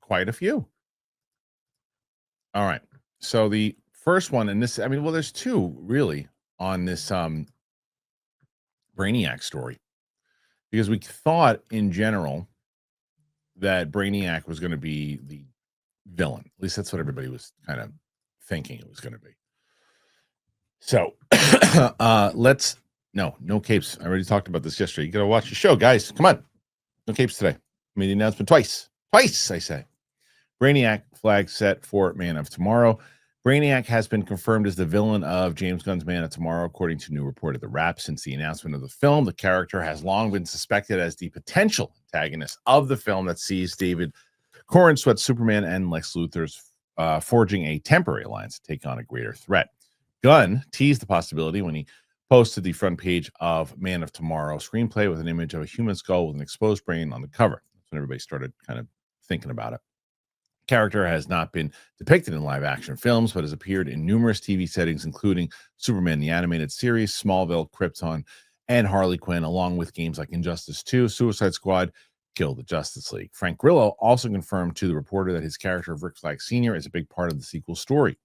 quite a few. All right. So the first one, and this, I mean, well, there's two really on this Brainiac story because we thought in general that Brainiac was going to be the villain. At least that's what everybody was kind of thinking it was going to be. So let's no capes. I already talked about this yesterday. You got to watch the show, guys. Come on. No capes today. I made the announcement twice. Twice, I say. Brainiac flag set for Man of Tomorrow. Brainiac has been confirmed as the villain of James Gunn's Man of Tomorrow, according to new report of The Wrap. Since the announcement of the film, the character has long been suspected as the potential antagonist of the film that sees David Corenswet's Superman and Lex Luthor's forging a temporary alliance to take on a greater threat. Gunn teased the possibility when he posted the front page of Man of Tomorrow screenplay with an image of a human skull with an exposed brain on the cover. That's when everybody started kind of thinking about it. Character has not been depicted in live action films, but has appeared in numerous TV settings, including Superman the Animated Series, Smallville, Krypton, and Harley Quinn, along with games like Injustice 2, Suicide Squad, Kill the Justice League. Frank Grillo also confirmed to the reporter that his character of Rick Flag Sr. is a big part of the sequel story.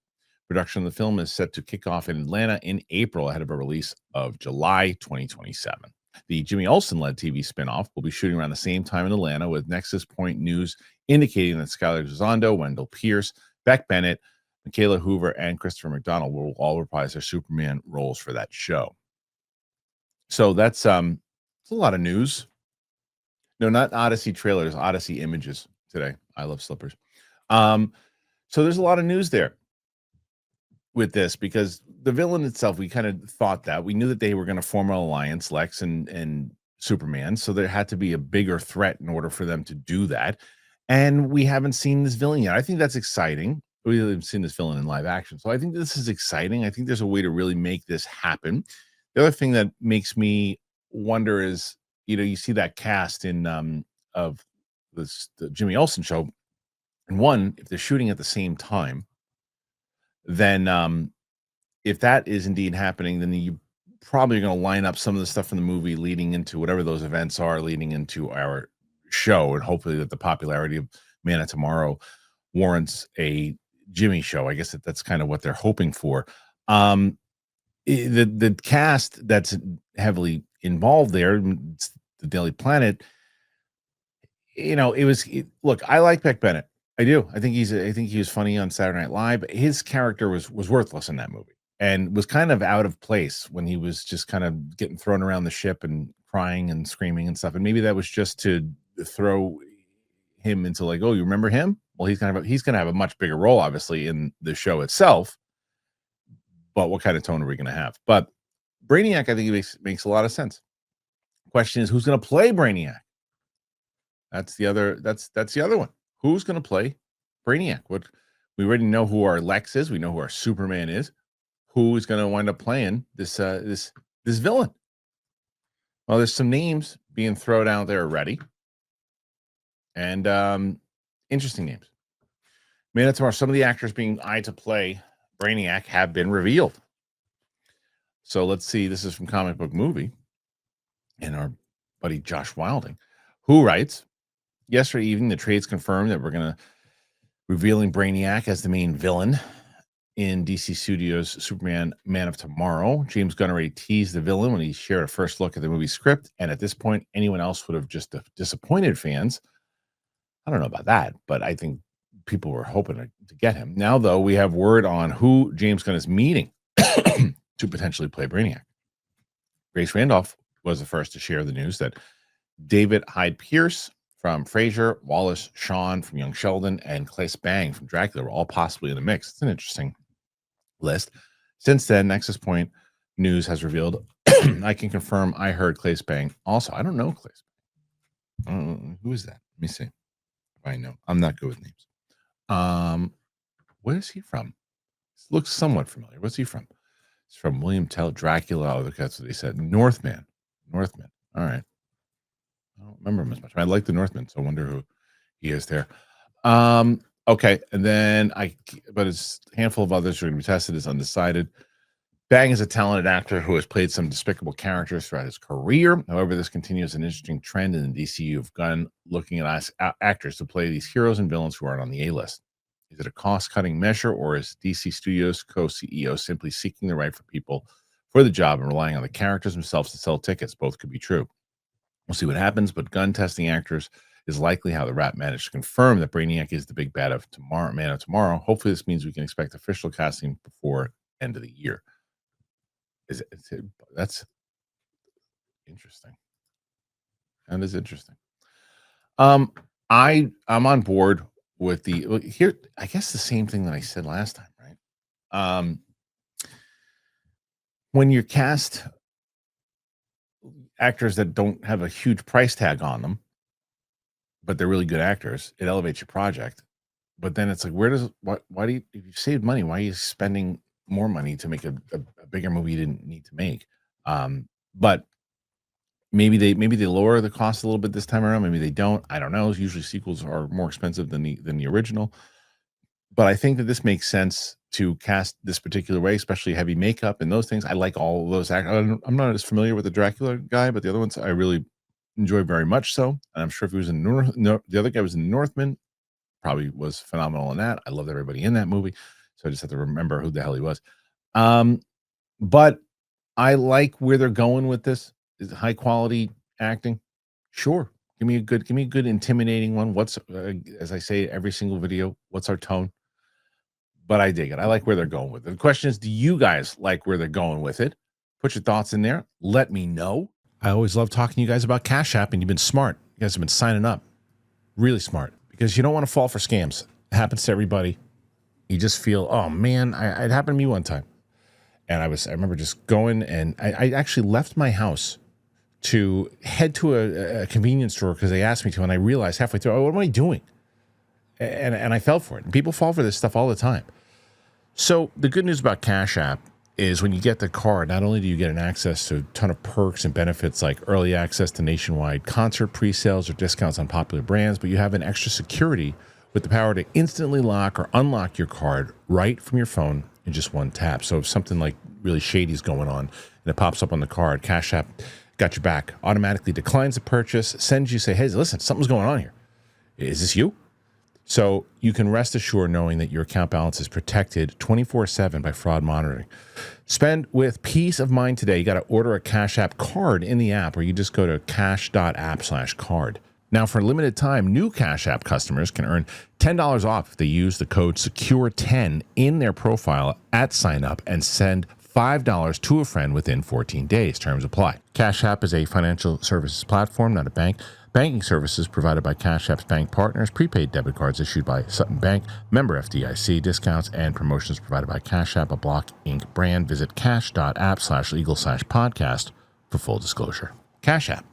Production of the film is set to kick off in Atlanta in April ahead of a release of July 2027. The Jimmy Olsen-led TV spinoff will be shooting around the same time in Atlanta, with Nexus Point News indicating that Skylar Gisondo, Wendell Pierce, Beck Bennett, Michaela Hoover, and Christopher McDonald will all reprise their Superman roles for that show. So that's it's a lot of news. No, not Odyssey trailers, Odyssey images today. I love slippers. So there's a lot of news there with this because the villain itself, we kind of thought that we knew that they were going to form an alliance, Lex and Superman. So there had to be a bigger threat in order for them to do that. And we haven't seen this villain yet. I think that's exciting. We haven't seen this villain in live action. So I think this is exciting. I think there's a way to really make this happen. The other thing that makes me wonder is, you see that cast in of the Jimmy Olsen show. And one, if they're shooting at the same time, then if that is indeed happening, then you probably are going to line up some of the stuff in the movie leading into whatever those events are leading into our show, and hopefully that the popularity of Man of Tomorrow warrants a Jimmy show. I guess that's kind of what they're hoping for. The cast that's heavily involved there, the Daily Planet, look, I like Beck Bennett. I do. I think he was funny on Saturday Night Live. His character was worthless in that movie and was kind of out of place when he was just kind of getting thrown around the ship and crying and screaming and stuff. And maybe that was just to throw him into like, oh, you remember him? Well, he's going to have a much bigger role, obviously, in the show itself. But what kind of tone are we going to have? But Brainiac, I think it makes a lot of sense. Question is, who's going to play Brainiac? That's the other one. Who's going to play Brainiac? We already know who our Lex is. We know who our Superman is. Who is going to wind up playing this villain? Well, there's some names being thrown out there already, and interesting names. Man of Tomorrow. Some of the actors being eyed to play Brainiac have been revealed. So let's see. This is from Comic Book Movie, and our buddy Josh Wilding, who writes, yesterday evening, the trades confirmed that we're going to revealing Brainiac as the main villain in DC Studios' Superman Man of Tomorrow. James Gunn already teased the villain when he shared a first look at the movie script, and at this point, anyone else would have just disappointed fans. I don't know about that, but I think people were hoping to get him. Now, though, we have word on who James Gunn is meeting to potentially play Brainiac. Grace Randolph was the first to share the news that David Hyde Pierce from Frasier, Wallace Shawn from Young Sheldon, and Clay Spang from Dracula were all possibly in the mix. It's an interesting list. Since then, Nexus Point News has revealed, I can confirm I heard Clay Spang. Also, I don't know Clay Spang. Who is that? Let me see. I know. I'm not good with names. Where is he from? Looks somewhat familiar. What's he from? He's from William Tell, Dracula. Oh, that's what he said. Northman. All right. I don't remember him as much. I like the Northman, so I wonder who he is there. Okay, and then but it's a handful of others are going to be tested as undecided. Bang is a talented actor who has played some despicable characters throughout his career. However, this continues an interesting trend in the DCU of Gunn looking at actors to play these heroes and villains who aren't on the A-list. Is it a cost-cutting measure, or is DC Studios co-CEO simply seeking the right for people for the job and relying on the characters themselves to sell tickets? Both could be true. We'll see what happens, but Gunn testing actors is likely how the Wrap managed to confirm that Brainiac is the big bad of tomorrow, man of tomorrow. Hopefully, this means we can expect official casting before end of the year. That's interesting. That is interesting. I'm on board with here. I guess the same thing that I said last time, right? When you cast actors that don't have a huge price tag on them, but they're really good actors, it elevates your project. But then it's like, why do you, if you saved money, why are you spending more money to make a bigger movie you didn't need to make? But maybe they lower the cost a little bit this time around. Maybe they don't. I don't know. Usually sequels are more expensive than the original. But I think that this makes sense to cast this particular way, especially heavy makeup and those things. I like all of those actors. I'm not as familiar with the Dracula guy, but the other ones I really enjoy very much so. And I'm sure if he was in the other guy was in Northman, probably was phenomenal in that. I loved everybody in that movie. So I just have to remember who the hell he was. But I like where they're going with this. Is it high quality acting? Sure. Give me a good intimidating one. What's as I say every single video, what's our tone? But I dig it. I like where they're going with it. The question is, do you guys like where they're going with it? Put your thoughts in there. Let me know. I always love talking to you guys about Cash App, and you've been smart. You guys have been signing up. Really smart. Because you don't want to fall for scams. It happens to everybody. You just feel, oh man, it happened to me one time. And I remember just going, and I actually left my house to head to a convenience store because they asked me to, and I realized halfway through, oh, what am I doing? And I fell for it. And people fall for this stuff all the time. So the good news about Cash App is when you get the card, not only do you get an access to a ton of perks and benefits like early access to nationwide concert pre-sales or discounts on popular brands, but you have an extra security with the power to instantly lock or unlock your card right from your phone in just one tap. So if something like really shady is going on and it pops up on the card, Cash App got your back, automatically declines the purchase, sends you, say, hey, listen, something's going on here. Is this you? So you can rest assured knowing that your account balance is protected 24/7 by fraud monitoring. Spend with peace of mind today. You got to order a Cash App card in the app, or you just go to cash.app/card. Now, for a limited time, new Cash App customers can earn $10 off if they use the code SECURE10 in their profile at sign up and send $5 to a friend within 14 days. Terms apply. Cash App is a financial services platform, not a bank. Banking services provided by Cash App's bank partners, prepaid debit cards issued by Sutton Bank, member FDIC, discounts and promotions provided by Cash App, a Block Inc. brand. Visit cash.app/legal/podcast for full disclosure. Cash App.